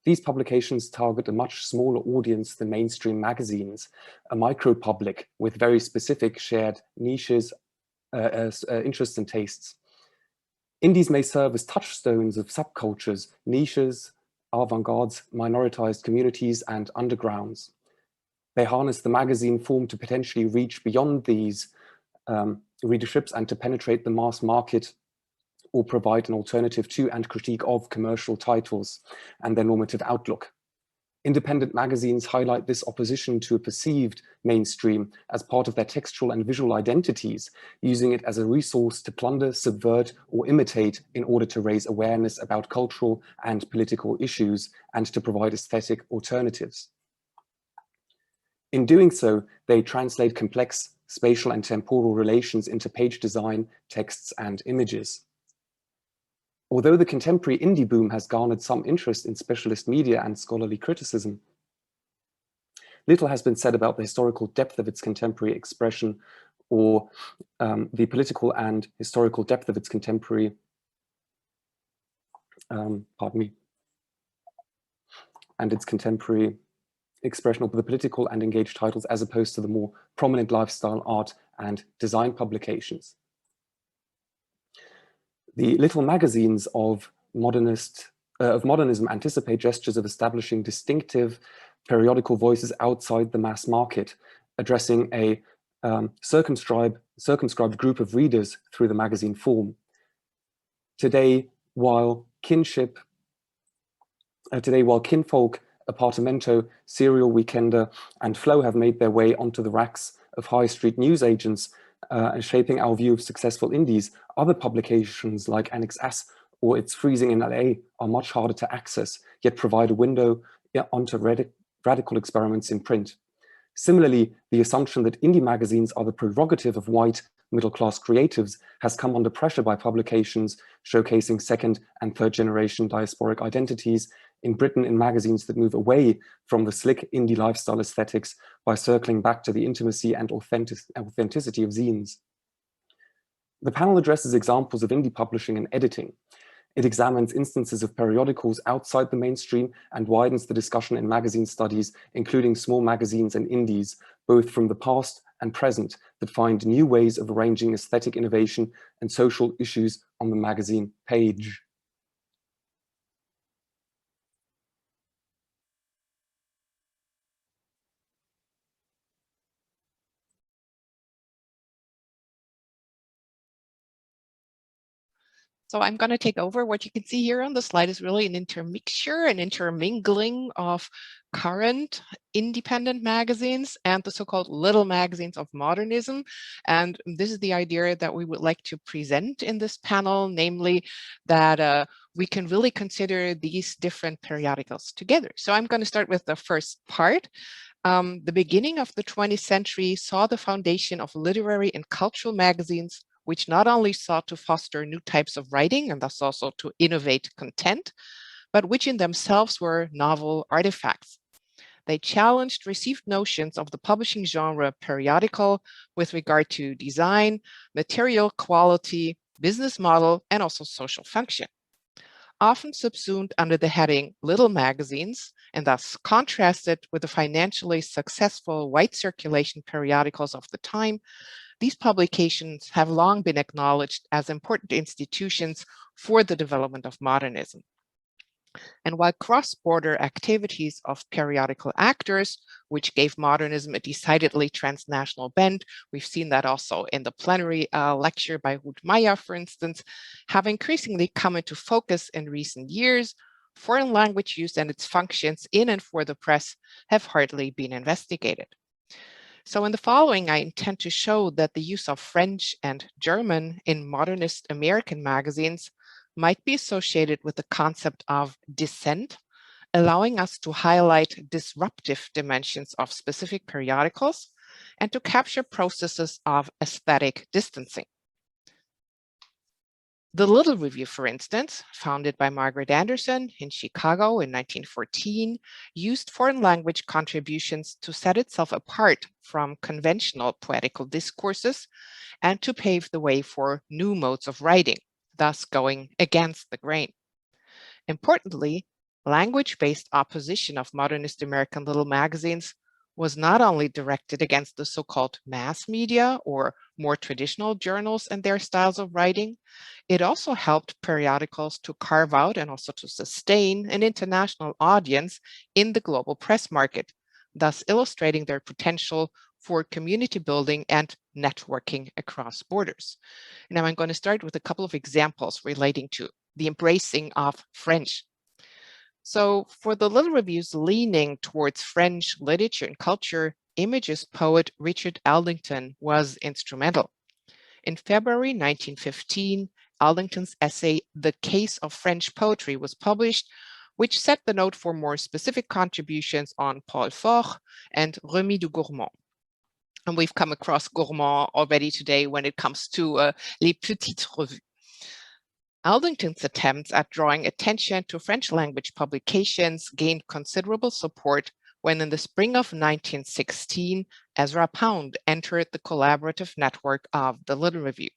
These publications target a much smaller audience than mainstream magazines, a micro-public with very specific shared niches, interests and tastes. Indies may serve as touchstones of subcultures, niches, avant-gardes, minoritized communities, and undergrounds. They harness the magazine form to potentially reach beyond these readerships and to penetrate the mass market, or provide an alternative to and critique of commercial titles and their normative outlook. Independent magazines highlight this opposition to a perceived mainstream as part of their textual and visual identities, using it as a resource to plunder, subvert, or imitate in order to raise awareness about cultural and political issues and to provide aesthetic alternatives. In doing so, they translate complex spatial and temporal relations into page design, texts, and images. Although the contemporary indie boom has garnered some interest in specialist media and scholarly criticism, little has been said about the historical depth of its contemporary expression, or the political and historical depth of its contemporary, and its contemporary expression of the political and engaged titles, as opposed to the more prominent lifestyle, art, and design publications. The little magazines of modernism anticipate gestures of establishing distinctive periodical voices outside the mass market, addressing a circumscribed group of readers through the magazine form. Today, while Kinfolk, Apartamento, Serial Weekender, and Flow have made their way onto the racks of high street newsagents, shaping our view of successful indies, other publications like Annex S or It's Freezing in LA are much harder to access, yet provide a window onto radical experiments in print. Similarly, the assumption that indie magazines are the prerogative of white middle-class creatives has come under pressure by publications showcasing second and third generation diasporic identities in Britain, in magazines that move away from the slick indie lifestyle aesthetics by circling back to the intimacy and authenticity of zines. The panel addresses examples of indie publishing and editing. It examines instances of periodicals outside the mainstream and widens the discussion in magazine studies, including small magazines and indies, both from the past and present, that find new ways of arranging aesthetic innovation and social issues on the magazine page. So I'm going to take over. What you can see here on the slide is really an intermixture, an intermingling of current independent magazines and the so-called little magazines of modernism. And this is the idea that we would like to present in this panel, namely that we can really consider these different periodicals together. So I'm going to start with the first part. The beginning of the 20th century saw the foundation of literary and cultural magazines, which not only sought to foster new types of writing and thus also to innovate content, but which in themselves were novel artifacts. They challenged received notions of the publishing genre periodical with regard to design, material quality, business model, and also social function. Often subsumed under the heading little magazines and thus contrasted with the financially successful white circulation periodicals of the time, these publications have long been acknowledged as important institutions for the development of modernism. And while cross-border activities of periodical actors, which gave modernism a decidedly transnational bent, we've seen that also in the plenary lecture by Ruth Meyer, for instance, have increasingly come into focus in recent years, foreign language use and its functions in and for the press have hardly been investigated. So in the following, I intend to show that the use of French and German in modernist American magazines might be associated with the concept of dissent, allowing us to highlight disruptive dimensions of specific periodicals and to capture processes of aesthetic distancing. The Little Review, for instance, founded by Margaret Anderson in Chicago in 1914, used foreign language contributions to set itself apart from conventional poetical discourses and to pave the way for new modes of writing, thus going against the grain. Importantly, Language-based opposition of modernist American little magazines was not only directed against the so-called mass media or more traditional journals and their styles of writing, it also helped periodicals to carve out and also to sustain an international audience in the global press market, thus illustrating their potential for community building and networking across borders. Now I'm going to start with a couple of examples relating to the embracing of French. So for the little reviews leaning towards French literature and culture, Images poet Richard Aldington was instrumental. In February 1915, Aldington's essay, The Case of French Poetry, was published, which set the note for more specific contributions on Paul Fort and Remy de Gourmand. And we've come across Gourmand already today when it comes to Les Petites Revues. Aldington's attempts at drawing attention to French language publications gained considerable support when in the spring of 1916, Ezra Pound entered the collaborative network of the Little Review.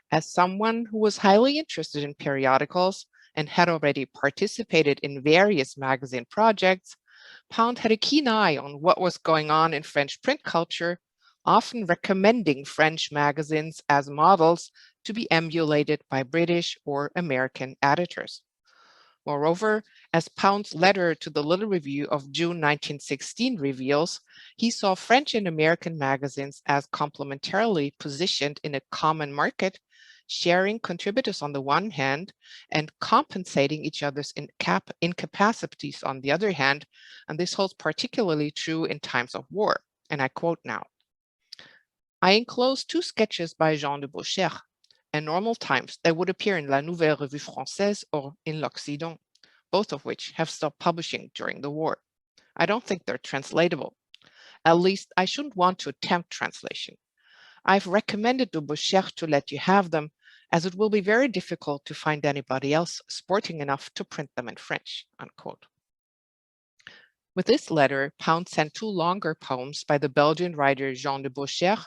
As someone who was highly interested in periodicals and had already participated in various magazine projects, Pound had a keen eye on what was going on in French print culture, often recommending French magazines as models to be emulated by British or American editors. Moreover, as Pound's letter to the Little Review of June 1916 reveals, he saw French and American magazines as complementarily positioned in a common market, sharing contributors on the one hand and compensating each other's incapacities on the other hand, and this holds particularly true in times of war. And I quote now, "I enclose two sketches by Jean de Beauchère. In normal times, they would appear in La Nouvelle Revue Française or in L'Occident, both of which have stopped publishing during the war. I don't think they're translatable. At least I shouldn't want to attempt translation. I've recommended to Beauchère to let you have them, as it will be very difficult to find anybody else sporting enough to print them in French," unquote. With this letter, Pound sent two longer poems by the Belgian writer Jean de Beauchère,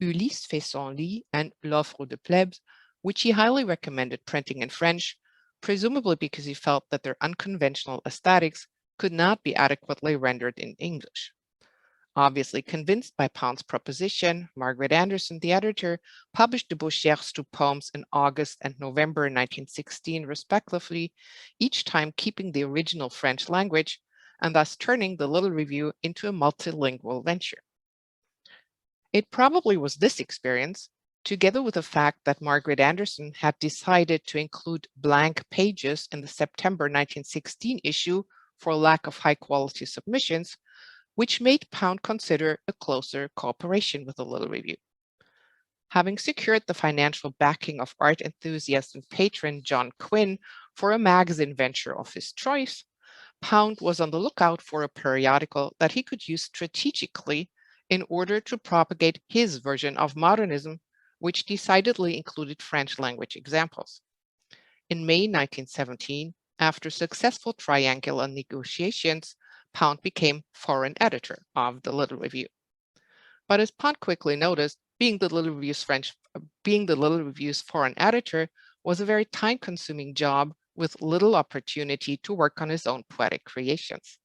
Ulysse fait son lit and L'Offre de Plebs, which he highly recommended printing in French, presumably because he felt that their unconventional aesthetics could not be adequately rendered in English. Obviously convinced by Pound's proposition, Margaret Anderson, the editor, published de Beauchère's two poems in August and November 1916, respectively, each time keeping the original French language, and thus turning the Little Review into a multilingual venture. It probably was this experience, together with the fact that Margaret Anderson had decided to include blank pages in the September 1916 issue for lack of high-quality submissions, which made Pound consider a closer cooperation with the Little Review. Having secured the financial backing of art enthusiast and patron John Quinn for a magazine venture of his choice, Pound was on the lookout for a periodical that he could use strategically in order to propagate his version of modernism, which decidedly included French language examples. In May 1917, after successful triangular negotiations, Pound became foreign editor of the Little Review. But as Pound quickly noticed, being the Little Review's foreign editor was a very time-consuming job with little opportunity to work on his own poetic creations.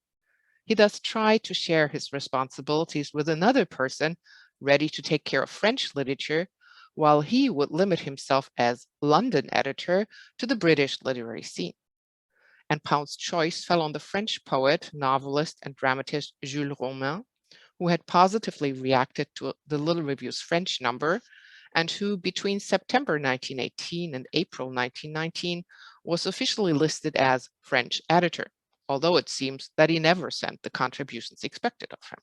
He thus tried to share his responsibilities with another person ready to take care of French literature, while he would limit himself as London editor to the British literary scene. And Pound's choice fell on the French poet, novelist, and dramatist Jules Romain, who had positively reacted to the Little Review's French number, and who between September 1918 and April 1919 was officially listed as French editor, although it seems that he never sent the contributions expected of him.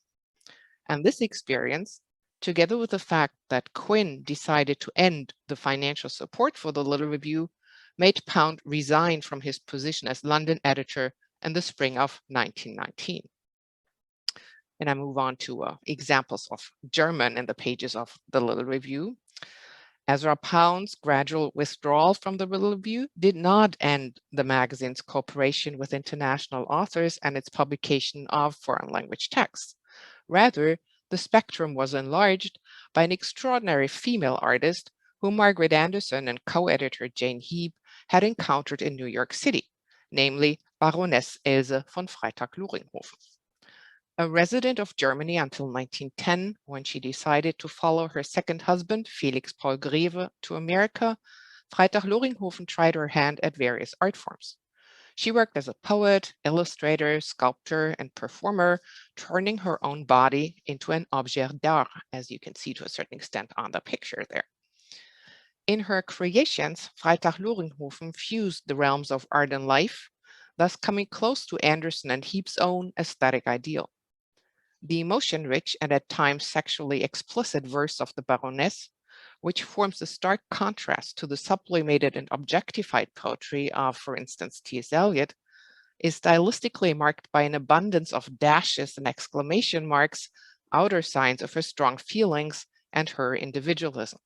And this experience, together with the fact that Quinn decided to end the financial support for the Little Review, made Pound resign from his position as London editor in the spring of 1919. And I move on to examples of German in the pages of the Little Review. Ezra Pound's gradual withdrawal from the Little Review did not end the magazine's cooperation with international authors and its publication of foreign language texts. Rather, the spectrum was enlarged by an extraordinary female artist whom Margaret Anderson and co-editor Jane Heap had encountered in New York City, namely Baroness Else von Freytag-Loringhofen. A resident of Germany until 1910, when she decided to follow her second husband, Felix Paul Greve, to America, Freytag-Loringhofen tried her hand at various art forms. She worked as a poet, illustrator, sculptor, and performer, turning her own body into an objet d'art, as you can see to a certain extent on the picture there. In her creations, Freytag-Loringhofen fused the realms of art and life, thus coming close to Anderson and Heap's own aesthetic ideal. The emotion-rich and at times sexually explicit verse of the Baroness, which forms a stark contrast to the sublimated and objectified poetry of, for instance, T.S. Eliot, is stylistically marked by an abundance of dashes and exclamation marks, outer signs of her strong feelings and her individualism.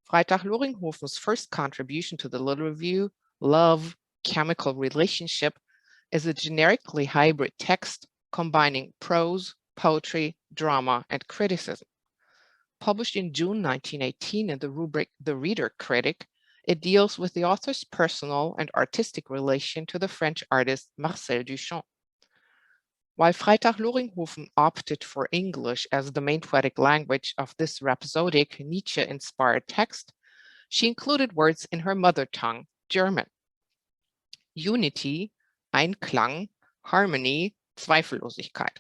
Freytag-Loringhofen's first contribution to the Little Review, Love, Chemical Relationship, is a generically hybrid text combining prose, poetry, drama, and criticism. Published in June 1918 in the rubric The Reader Critic, it deals with the author's personal and artistic relation to the French artist Marcel Duchamp. While Freytag-Loringhofen opted for English as the main poetic language of this rhapsodic Nietzsche-inspired text, she included words in her mother tongue, German. Unity, Einklang, harmony, Zweifellosigkeit.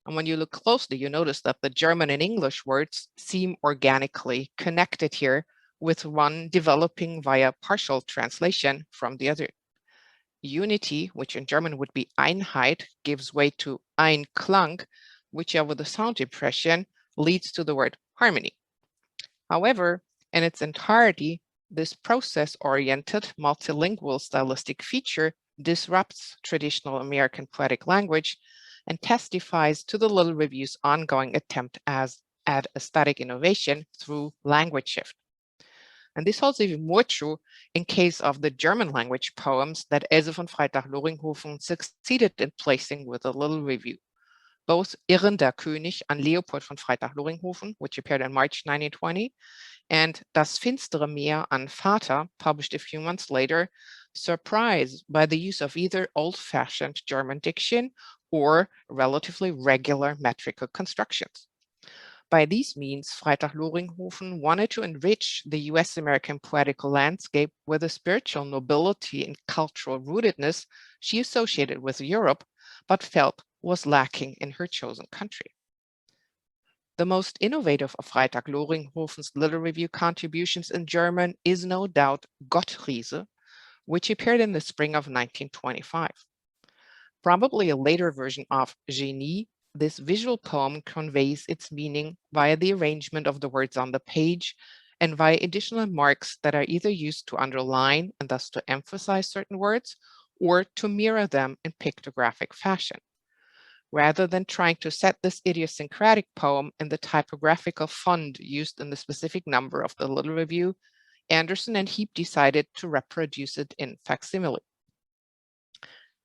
And when you look closely, you notice that the German and English words seem organically connected here, with one developing via partial translation from the other. Unity, which in German would be Einheit, gives way to Einklang, which over the sound impression leads to the word harmony. However, in its entirety, this process-oriented multilingual stylistic feature disrupts traditional American poetic language and testifies to the Little Review's ongoing attempt at aesthetic innovation through language shift. And this holds even more true in case of the German language poems that Else von Freytag-Loringhofen succeeded in placing with the Little Review. Both Irrender König an Leopold von Freytag-Loringhofen, which appeared in March 1920, and Das finstere Meer an Vater, published a few months later, surprised by the use of either old-fashioned German diction or relatively regular metrical constructions. By these means, Freytag-Loringhofen wanted to enrich the US-American poetical landscape with a spiritual nobility and cultural rootedness she associated with Europe, but felt was lacking in her chosen country. The most innovative of Freytag-Loringhofen's Little Review contributions in German is no doubt Gottriese, which appeared in the spring of 1925. Probably a later version of Genie, this visual poem conveys its meaning via the arrangement of the words on the page and via additional marks that are either used to underline and thus to emphasize certain words or to mirror them in pictographic fashion. Rather than trying to set this idiosyncratic poem in the typographical font used in the specific number of the Little Review, Anderson and Heap decided to reproduce it in facsimile.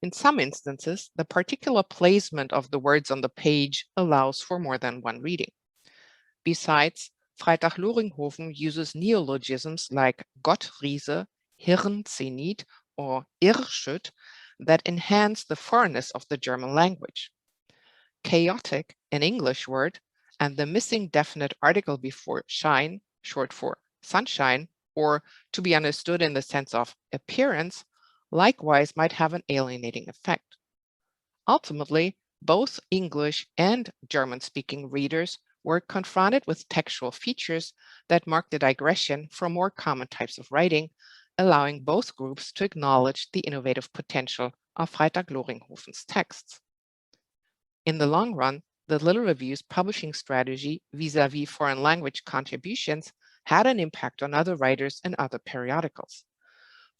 In some instances, the particular placement of the words on the page allows for more than one reading. Besides, Freytag-Loringhofen uses neologisms like Gottriese, Hirnzenit, or Irrschütt that enhance the foreignness of the German language. Chaotic, an English word, and the missing definite article before shine, short for sunshine, or to be understood in the sense of appearance, likewise might have an alienating effect. Ultimately, both English and German-speaking readers were confronted with textual features that marked a digression from more common types of writing, allowing both groups to acknowledge the innovative potential of Freytag-Loringhofen's texts. In the long run, the Little Review's publishing strategy vis-à-vis foreign language contributions had an impact on other writers and other periodicals.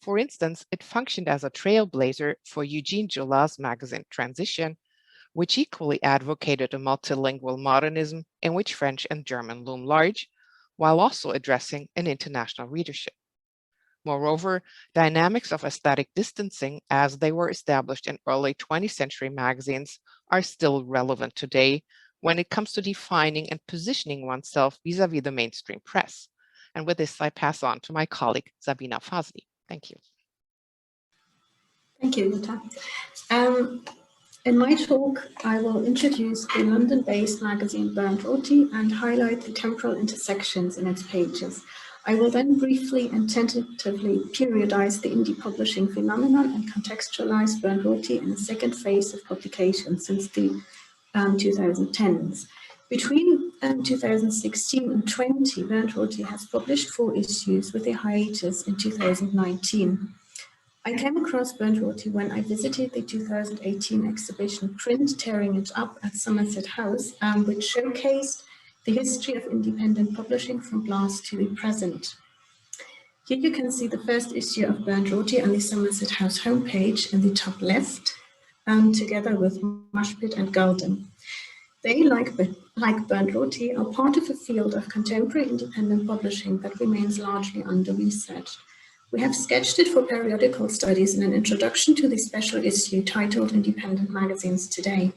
For instance, it functioned as a trailblazer for Eugene Joulat's magazine Transition, which equally advocated a multilingual modernism in which French and German loom large, while also addressing an international readership. Moreover, dynamics of aesthetic distancing as they were established in early 20th century magazines are still relevant today when it comes to defining and positioning oneself vis-à-vis the mainstream press. And with this, I pass on to my colleague, Sabina Fazli. Thank you. Thank you, Jutta. In my talk, I will introduce the London-based magazine Bernd Roti and highlight the temporal intersections in its pages. I will then briefly and tentatively periodize the indie publishing phenomenon and contextualize Bernd Roti in the second phase of publication since the 2010s. Between 2016 and 20, Bernd Roti has published 4 issues with a hiatus in 2019. I came across Bernd Roti when I visited the 2018 exhibition Print Tearing It Up at Somerset House, which showcased the history of independent publishing from past to the present. Here you can see the first issue of Bernd Roti on the Somerset House homepage in the top left, together with Mushpit and Golden. They, like Bernd Roti, are part of a field of contemporary independent publishing that remains largely under-researched. We have sketched it for periodical studies in an introduction to the special issue titled Independent Magazines Today.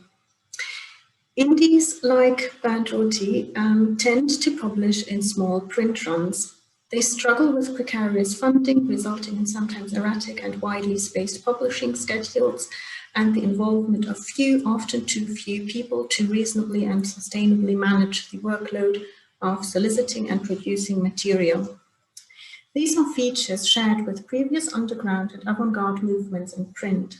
Indies like Bernd Roti tend to publish in small print runs. They struggle with precarious funding, resulting in sometimes erratic and widely spaced publishing schedules and the involvement of few, often too few people to reasonably and sustainably manage the workload of soliciting and producing material. These are features shared with previous underground and avant-garde movements in print.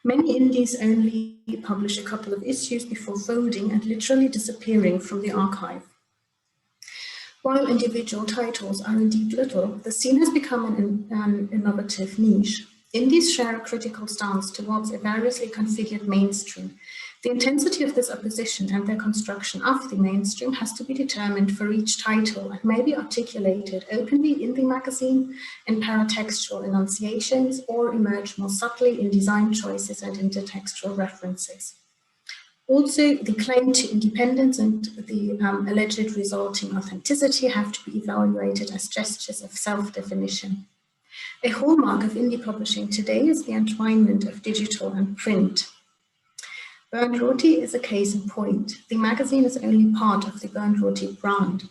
Many indies only publish a couple of issues before folding and literally disappearing from the archive. While individual titles are indeed little, the scene has become an innovative niche. Indies share a critical stance towards a variously configured mainstream. The intensity of this opposition and their construction of the mainstream has to be determined for each title and may be articulated openly in the magazine, in paratextual enunciations, or emerge more subtly in design choices and intertextual references. Also, the claim to independence and the alleged resulting authenticity have to be evaluated as gestures of self-definition. A hallmark of indie publishing today is the entwinement of digital and print. Bernd Roti is a case in point. The magazine is only part of the Bernd Roti brand.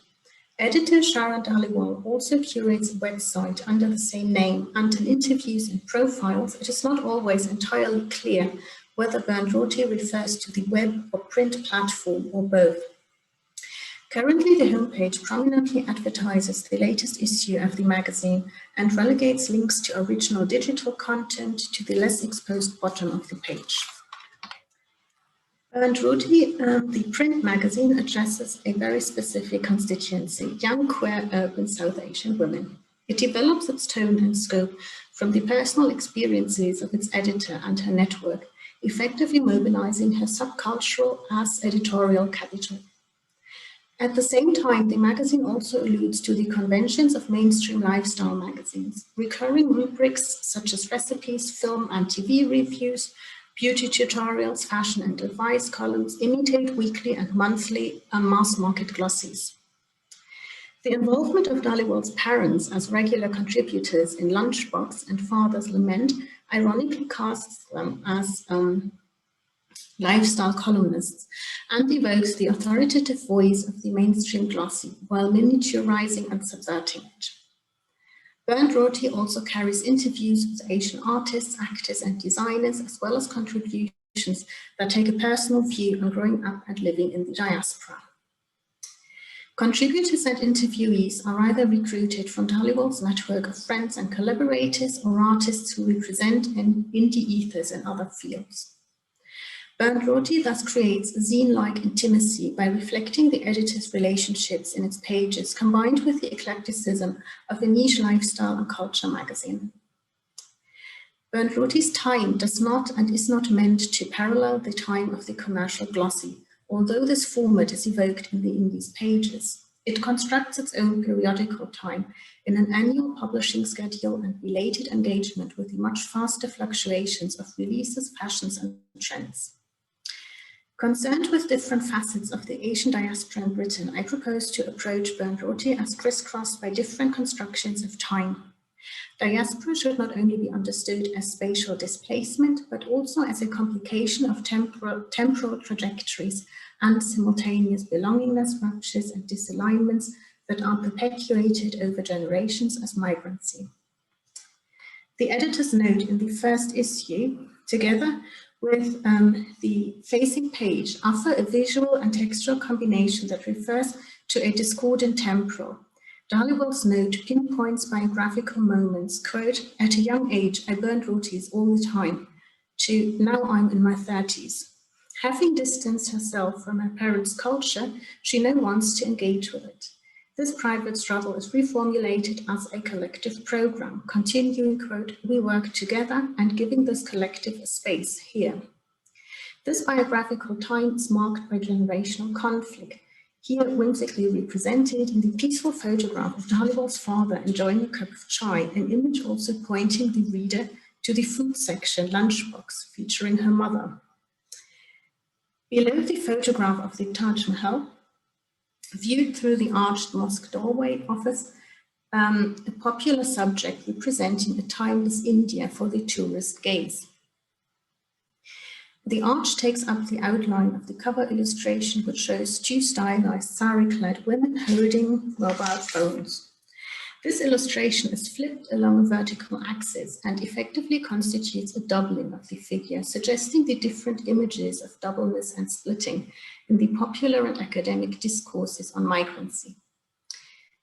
Editor Sharon Dhaliwal also curates a website under the same name, and in interviews and profiles, it is not always entirely clear whether Bernd Roti refers to the web or print platform or both. Currently, the homepage prominently advertises the latest issue of the magazine and relegates links to original digital content to the less exposed bottom of the page. Bernd Roti, the print magazine, addresses a very specific constituency, young, queer, urban South Asian women. It develops its tone and scope from the personal experiences of its editor and her network, effectively mobilizing her subcultural as editorial capital. At the same time, the magazine also alludes to the conventions of mainstream lifestyle magazines. Recurring rubrics such as recipes, film and TV reviews, beauty tutorials, fashion and advice columns imitate weekly and monthly mass market glossies. The involvement of Dhaliwal's parents as regular contributors in Lunchbox and Father's Lament ironically casts them as lifestyle columnists and evokes the authoritative voice of the mainstream glossy while miniaturizing and subverting it. Bernd Roti also carries interviews with Asian artists, actors and designers, as well as contributions that take a personal view on growing up and living in the diaspora. Contributors and interviewees are either recruited from Dhaliwal's network of friends and collaborators or artists who represent indie ethos in other fields. Bernd Roti thus creates a zine-like intimacy by reflecting the editor's relationships in its pages, combined with the eclecticism of a niche lifestyle and culture magazine. Bernd Roti's time does not and is not meant to parallel the time of the commercial glossy, although this format is evoked in the Indies pages. It constructs its own periodical time in an annual publishing schedule and related engagement with the much faster fluctuations of releases, fashions and trends. Concerned with different facets of the Asian diaspora in Britain, I propose to approach Bernd Roti as crisscrossed by different constructions of time. Diaspora should not only be understood as spatial displacement, but also as a complication of temporal trajectories and simultaneous belongingness, ruptures and disalignments that are perpetuated over generations as migrancy. The editor's note in the first issue, together with the facing page, offer a visual and textual combination that refers to a discordant temporal. Dhaliwal's note pinpoints biographical moments, quote, "At a young age, I burned rotis all the time," to "now I'm in my 30s. Having distanced herself from her parents' culture, she now wants to engage with it. This private struggle is reformulated as a collective program, continuing, quote, "We work together," and giving this collective a space here. This biographical time is marked by generational conflict, here whimsically represented in the peaceful photograph of Dhaliwal's father enjoying a cup of chai, an image also pointing the reader to the food section lunchbox featuring her mother. Below the photograph of the Taj Mahal, viewed through the arched mosque doorway, offers a popular subject representing a timeless India for the tourist gaze. The arch takes up the outline of the cover illustration, which shows two stylized sari-clad women holding mobile phones. This illustration is flipped along a vertical axis and effectively constitutes a doubling of the figure, suggesting the different images of doubleness and splitting in the popular and academic discourses on migrancy.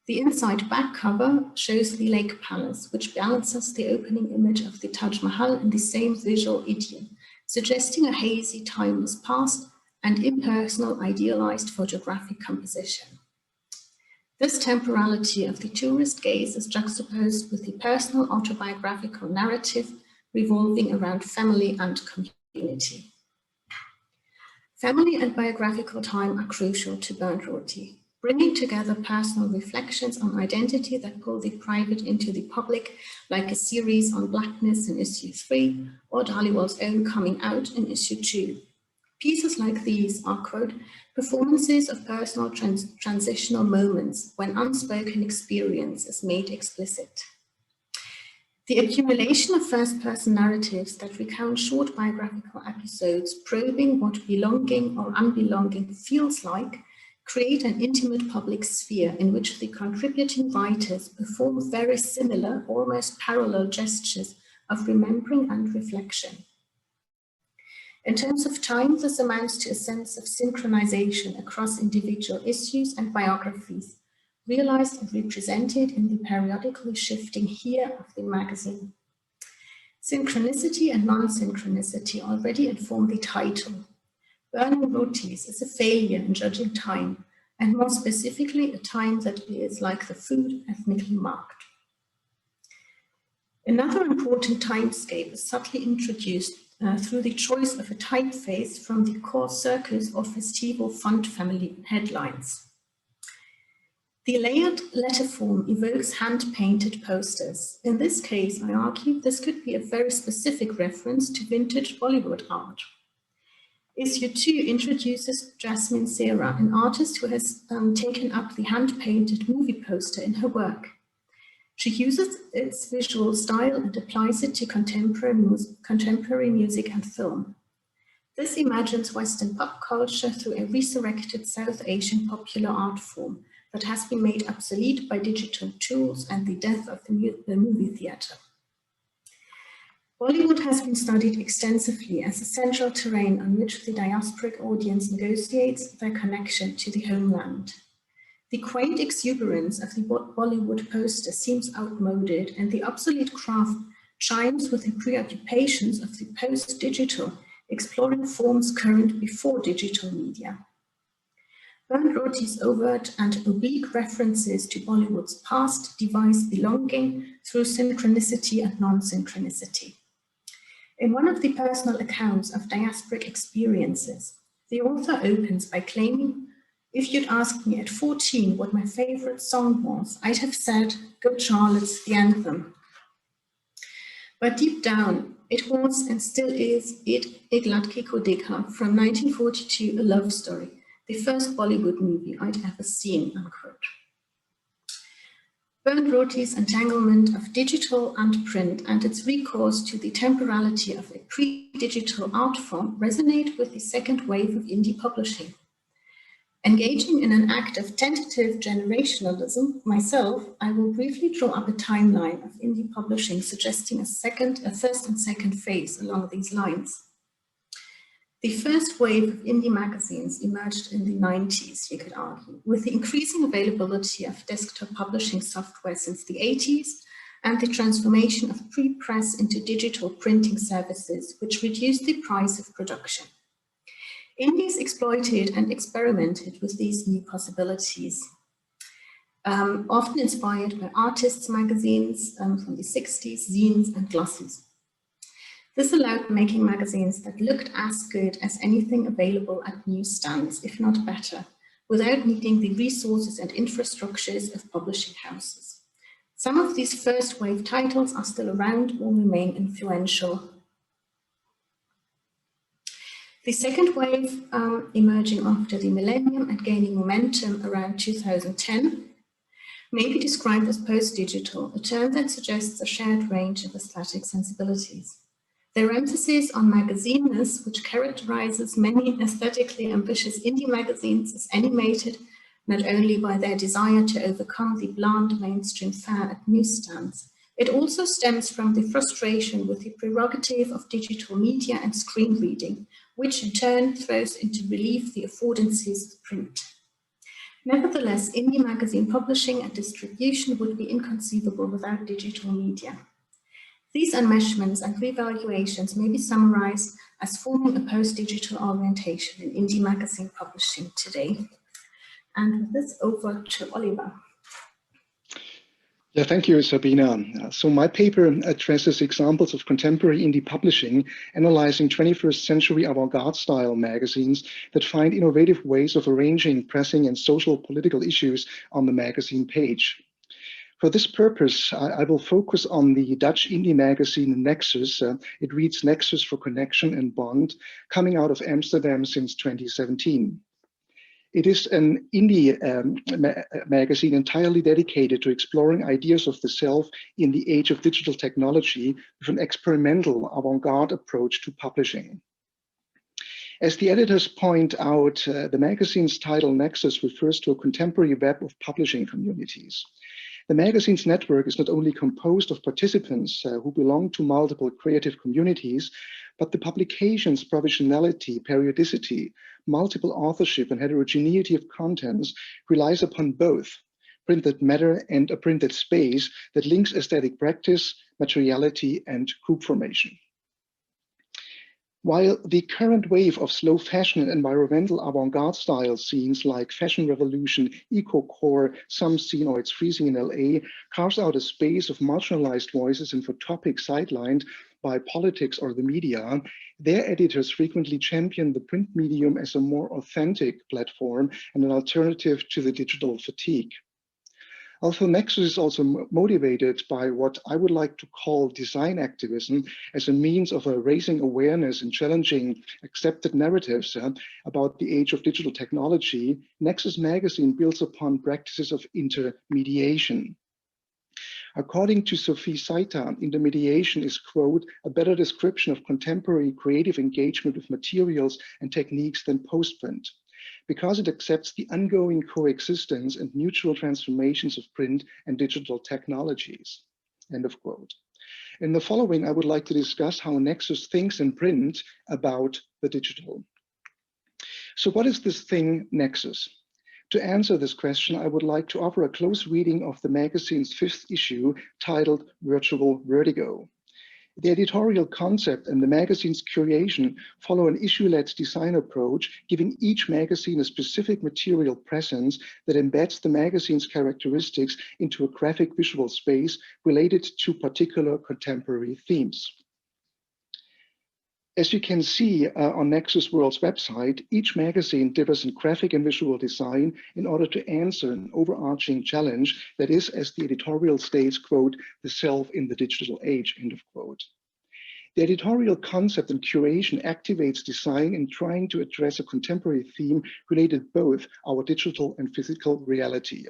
The inside back cover shows the Lake Palace, which balances the opening image of the Taj Mahal in the same visual idiom, suggesting a hazy, timeless past and impersonal, idealized photographic composition. This temporality of the tourist gaze is juxtaposed with the personal autobiographical narrative revolving around family and community. Family and biographical time are crucial to Burnt Roti, bringing together personal reflections on identity that pull the private into the public, like a series on blackness in issue 3, or Dhaliwal's own coming out in issue 2. Pieces like these are, quote, "performances of personal transitional moments when unspoken experience is made explicit." The accumulation of first-person narratives that recount short biographical episodes probing what belonging or unbelonging feels like create an intimate public sphere in which the contributing writers perform very similar, almost parallel gestures of remembering and reflection. In terms of time, this amounts to a sense of synchronization across individual issues and biographies, realized and represented in the periodically shifting here of the magazine. Synchronicity and non-synchronicity already inform the title. Burning rotis is a failure in judging time, and more specifically, a time that is, like the food, ethnically marked. Another important timescape is subtly introduced through the choice of a typeface from the core circus or festival font family headlines. The layered letter form evokes hand-painted posters. In this case, I argue this could be a very specific reference to vintage Bollywood art. Issue 2 introduces Jasmine Serra, an artist who has taken up the hand-painted movie poster in her work. She uses its visual style and applies it to contemporary music and film. This imagines Western pop culture through a resurrected South Asian popular art form that has been made obsolete by digital tools and the death of the movie theatre. Bollywood has been studied extensively as a central terrain on which the diasporic audience negotiates their connection to the homeland. The quaint exuberance of the Bollywood poster seems outmoded, and the obsolete craft chimes with the preoccupations of the post-digital, exploring forms current before digital media. Burnt Roti's overt and oblique references to Bollywood's past devise belonging through synchronicity and non-synchronicity. In one of the personal accounts of diasporic experiences, the author opens by claiming, "If you'd asked me at 14 what my favorite song was, I'd have said, Good Charlotte's the Anthem. But deep down, it was and still is Ek Latke Ko Dekha from 1942, a love story, the first Bollywood movie I'd ever seen," unquote. Burnt Roti's entanglement of digital and print and its recourse to the temporality of a pre-digital art form resonate with the second wave of indie publishing. Engaging in an act of tentative generationalism, myself, I will briefly draw up a timeline of indie publishing, suggesting a first and second phase along these lines. The first wave of indie magazines emerged in the 90s, you could argue, with the increasing availability of desktop publishing software since the 80s and the transformation of pre-press into digital printing services, which reduced the price of production. Indies exploited and experimented with these new possibilities, often inspired by artists' magazines from the 60s, zines and glosses. This allowed making magazines that looked as good as anything available at newsstands, if not better, without needing the resources and infrastructures of publishing houses. Some of these first wave titles are still around or remain influential. The second wave, emerging after the millennium and gaining momentum around 2010, may be described as post-digital, a term that suggests a shared range of aesthetic sensibilities. Their emphasis on magazineness, which characterizes many aesthetically ambitious indie magazines, is animated not only by their desire to overcome the bland mainstream fare at newsstands. It also stems from the frustration with the prerogative of digital media and screen reading, which in turn throws into relief the affordances of print. Nevertheless, indie magazine publishing and distribution would be inconceivable without digital media. These enmeshments and revaluations may be summarized as forming a post-digital orientation in indie magazine publishing today. And with this, over to Oliver. Yeah, thank you, Sabina. So my paper addresses examples of contemporary indie publishing, analyzing 21st century avant-garde style magazines that find innovative ways of arranging pressing and social political issues on the magazine page. For this purpose, I will focus on the Dutch indie magazine Nexus. It reads Nexus for Connection and Bond, coming out of Amsterdam since 2017. It is an indie magazine entirely dedicated to exploring ideas of the self in the age of digital technology with an experimental avant-garde approach to publishing. As the editors point out, the magazine's title Nexus refers to a contemporary web of publishing communities. The magazine's network is not only composed of participants who belong to multiple creative communities, but the publication's provisionality, periodicity, multiple authorship, and heterogeneity of contents relies upon both printed matter and a printed space that links aesthetic practice, materiality, and group formation. While the current wave of slow fashion and environmental avant-garde style scenes like Fashion Revolution, Eco-Core, Some Scene or It's Freezing in LA carves out a space of marginalized voices and for topics sidelined by politics or the media, their editors frequently champion the print medium as a more authentic platform and an alternative to the digital fatigue. Although Nexus is also motivated by what I would like to call design activism as a means of raising awareness and challenging accepted narratives about the age of digital technology, Nexus magazine builds upon practices of intermediation. According to Sophie Saita, intermediation is, quote, a better description of contemporary creative engagement with materials and techniques than postprint, because it accepts the ongoing coexistence and mutual transformations of print and digital technologies, end of quote. In the following, I would like to discuss how Nexus thinks in print about the digital. So what is this thing, Nexus? To answer this question, I would like to offer a close reading of the magazine's 5th issue titled Virtual Vertigo. The editorial concept and the magazine's curation follow an issue-led design approach, giving each magazine a specific material presence that embeds the magazine's characteristics into a graphic visual space related to particular contemporary themes. As you can see on Nexus World's website, each magazine differs in graphic and visual design in order to answer an overarching challenge that is, as the editorial states, quote, the self in the digital age, end of quote. The editorial concept and curation activates design in trying to address a contemporary theme related both our digital and physical reality.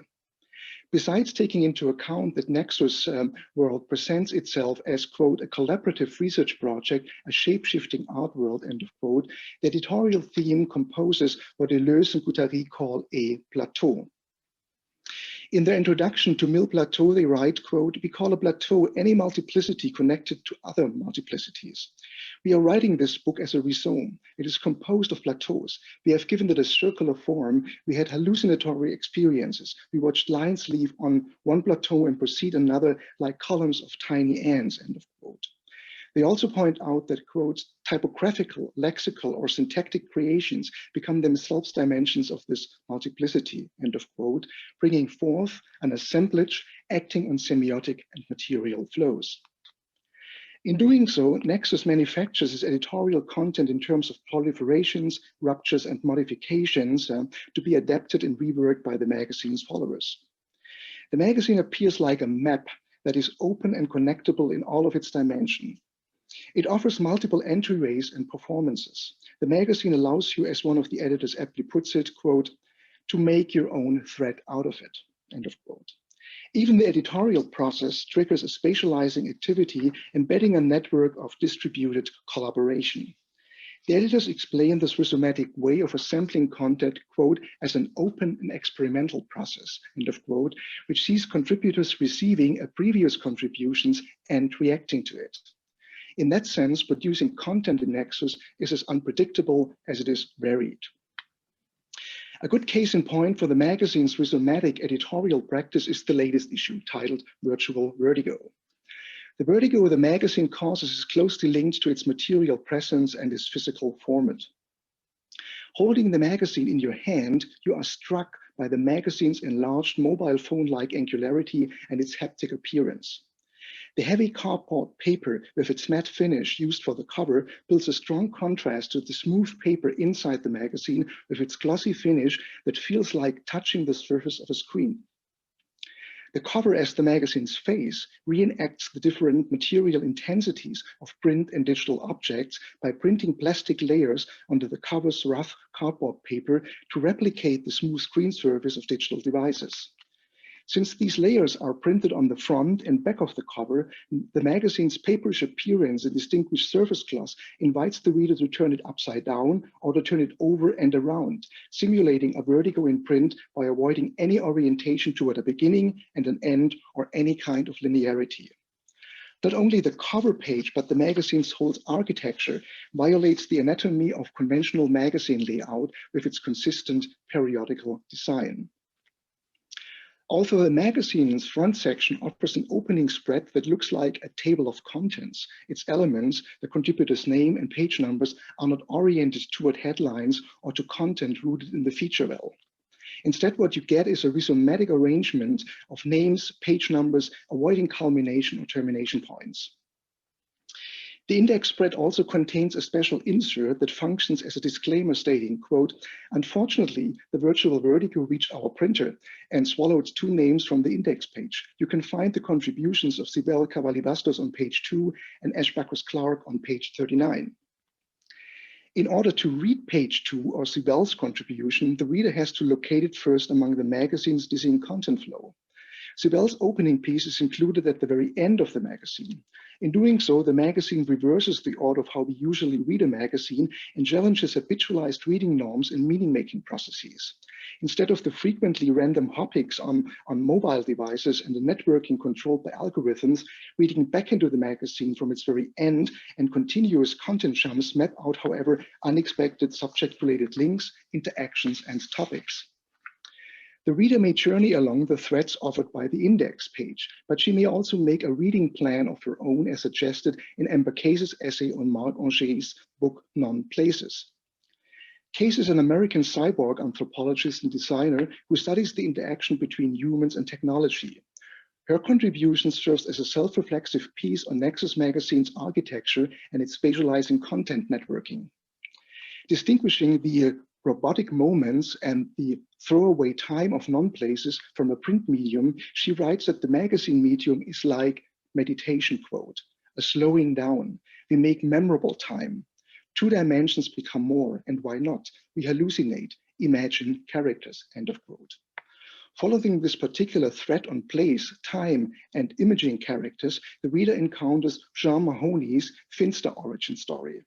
Besides taking into account that Nexus world presents itself as, quote, a collaborative research project, a shape-shifting art world, end of quote, the editorial theme composes what Deleuze and Guattari call a plateau. In their introduction to Mille Plateau, they write, quote, we call a plateau any multiplicity connected to other multiplicities. We are writing this book as a rhizome. It is composed of plateaus. We have given it a circular form. We had hallucinatory experiences. We watched lines leave on one plateau and proceed another like columns of tiny ants, end of quote. They also point out that, quote, typographical, lexical, or syntactic creations become themselves dimensions of this multiplicity, end of quote, bringing forth an assemblage acting on semiotic and material flows. In doing so, Nexus manufactures its editorial content in terms of proliferations, ruptures, and modifications to be adapted and reworked by the magazine's followers. The magazine appears like a map that is open and connectable in all of its dimensions. It offers multiple entryways and performances. The magazine allows you, as one of the editors aptly puts it, quote, to make your own thread out of it, end of quote. Even the editorial process triggers a spatializing activity, embedding a network of distributed collaboration. The editors explain this rhizomatic way of assembling content, quote, as an open and experimental process, end of quote, which sees contributors receiving a previous contributions and reacting to it. In that sense, producing content in Nexus is as unpredictable as it is varied. A good case in point for the magazine's rhizomatic editorial practice is the latest issue, titled Virtual Vertigo. The vertigo the magazine causes is closely linked to its material presence and its physical format. Holding the magazine in your hand, you are struck by the magazine's enlarged mobile phone-like angularity and its haptic appearance. The heavy cardboard paper with its matte finish used for the cover builds a strong contrast to the smooth paper inside the magazine with its glossy finish that feels like touching the surface of a screen. The cover as the magazine's face reenacts the different material intensities of print and digital objects by printing plastic layers onto the cover's rough cardboard paper to replicate the smooth screen surface of digital devices. Since these layers are printed on the front and back of the cover, the magazine's paperish appearance and distinguished surface gloss invites the reader to turn it upside down or to turn it over and around, simulating a vertigo in print by avoiding any orientation toward a beginning and an end or any kind of linearity. Not only the cover page, but the magazine's whole architecture violates the anatomy of conventional magazine layout with its consistent periodical design. Although the magazine's front section offers an opening spread that looks like a table of contents, its elements, the contributor's name and page numbers, are not oriented toward headlines or to content rooted in the feature well. Instead, what you get is a rhizomatic arrangement of names, page numbers, avoiding culmination or termination points. The index spread also contains a special insert that functions as a disclaimer stating, quote, unfortunately, the virtual vertigo reached our printer and swallowed two names from the index page. You can find the contributions of Sibel Cavalli-Bastos on page 2 and Ash Bacchus-Clark on page 39. In order to read page 2 or Sibel's contribution, the reader has to locate it first among the magazine's dizzying content flow. Sibel's opening piece is included at the very end of the magazine. In doing so, the magazine reverses the order of how we usually read a magazine and challenges habitualized reading norms and meaning-making processes. Instead of the frequently random topics on mobile devices and the networking controlled by algorithms, reading back into the magazine from its very end and continuous content jumps map out, however, unexpected subject-related links, interactions, and topics. The reader may journey along the threads offered by the index page, but she may also make a reading plan of her own as suggested in Amber Case's essay on Marc Augé's book, Non-Places. Case is an American cyborg anthropologist and designer who studies the interaction between humans and technology. Her contribution serves as a self-reflexive piece on Nexus magazine's architecture and its spatializing content networking. Distinguishing the robotic moments and the throwaway time of non-places from a print medium, she writes that the magazine medium is like meditation, quote, a slowing down. We make memorable time. 2 dimensions become more, and why not? We hallucinate, imagine characters, end of quote. Following this particular thread on place, time, and imaging characters, the reader encounters Jean Mahoney's Finster origin story.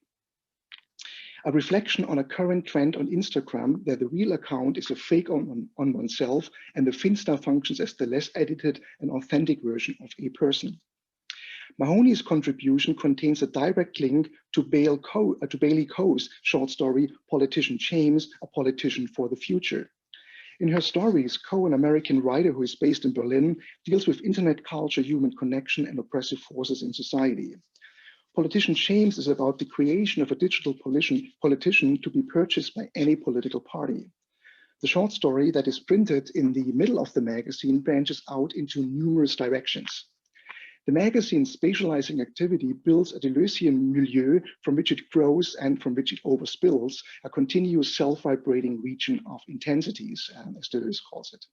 A reflection on a current trend on Instagram that the real account is a fake on oneself and the Finster functions as the less edited and authentic version of a person. Mahoney's contribution contains a direct link to Bailey Coe's short story, Politician James, A Politician for the Future. In her stories, Coe, an American writer who is based in Berlin, deals with internet culture, human connection, and oppressive forces in society. Politician James is about the creation of a digital politician to be purchased by any political party. The short story that is printed in the middle of the magazine branches out into numerous directions. The magazine's spatializing activity builds a Deleuzian milieu from which it grows and from which it overspills, a continuous self-vibrating region of intensities, as Deleuze calls it.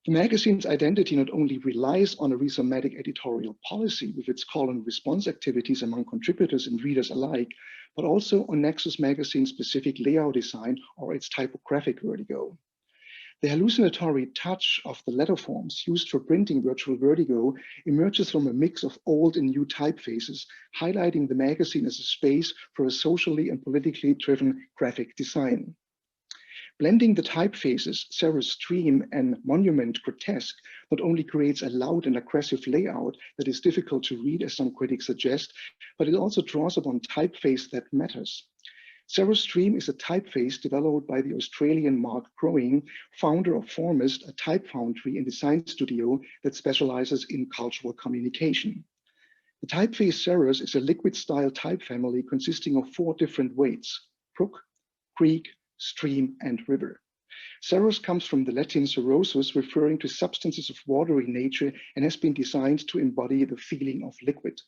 The magazine's identity not only relies on a rhizomatic editorial policy with its call and response activities among contributors and readers alike, but also on Nexus magazine's specific layout design or its typographic vertigo. The hallucinatory touch of the letterforms used for printing virtual vertigo emerges from a mix of old and new typefaces, highlighting the magazine as a space for a socially and politically driven graphic design. Blending the typefaces, Serra's Stream and Monument Grotesque not only creates a loud and aggressive layout that is difficult to read, as some critics suggest, but it also draws upon typeface that matters. Serra's Stream is a typeface developed by the Australian Mark Growing, founder of Formist, a type foundry and design studio that specializes in cultural communication. The typeface Serra's is a liquid-style type family consisting of 4 different weights: brook, creek, stream, and river. Serra's comes from the Latin serosus, referring to substances of watery nature, and has been designed to embody the feeling of liquid.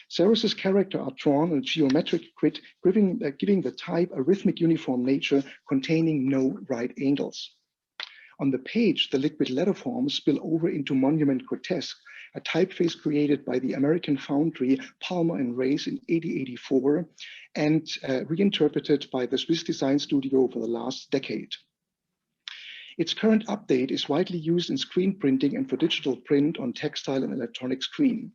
Serra's characters are drawn on a geometric grid, giving the type a rhythmic uniform nature containing no right angles. On the page, the liquid letterforms spill over into Monument Grotesque, a typeface created by the American foundry Palmer and Reyes in 1884 and reinterpreted by the Swiss design studio for the last decade. Its current update is widely used in screen printing and for digital print on textile and electronic screen.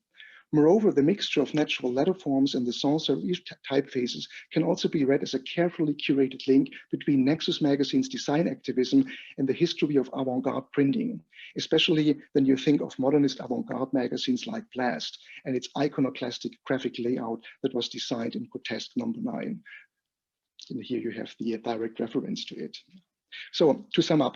Moreover, the mixture of natural letterforms and the sans-serif typefaces can also be read as a carefully curated link between Nexus magazine's design activism and the history of avant-garde printing, especially when you think of modernist avant-garde magazines like Blast and its iconoclastic graphic layout that was designed in Grotesque No. 9. And here you have the direct reference to it. So, to sum up,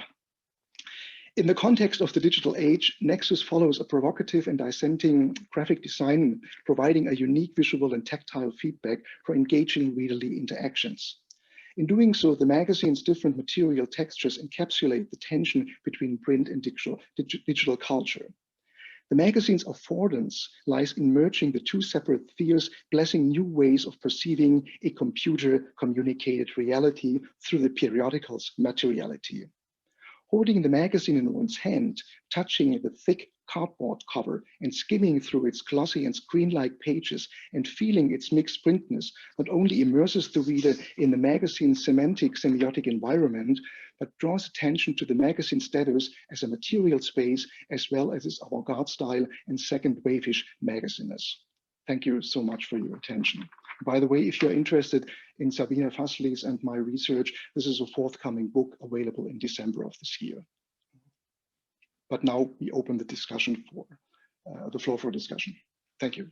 in the context of the digital age, Nexus follows a provocative and dissenting graphic design, providing a unique visual and tactile feedback for engaging readerly interactions. In doing so, the magazine's different material textures encapsulate the tension between print and digital culture. The magazine's affordance lies in merging the 2 separate spheres, blessing new ways of perceiving a computer-communicated reality through the periodicals materiality. Holding the magazine in one's hand, touching the thick cardboard cover and skimming through its glossy and screen-like pages and feeling its mixed printness not only immerses the reader in the magazine's semantic semiotic environment, but draws attention to the magazine's status as a material space as well as its avant-garde style and second wave-ish magaziness. Thank you so much for your attention. By the way, if you're interested in Sabina Fazli's and my research, this is a forthcoming book available in December of this year. But now we open the discussion for the floor for discussion. Thank you.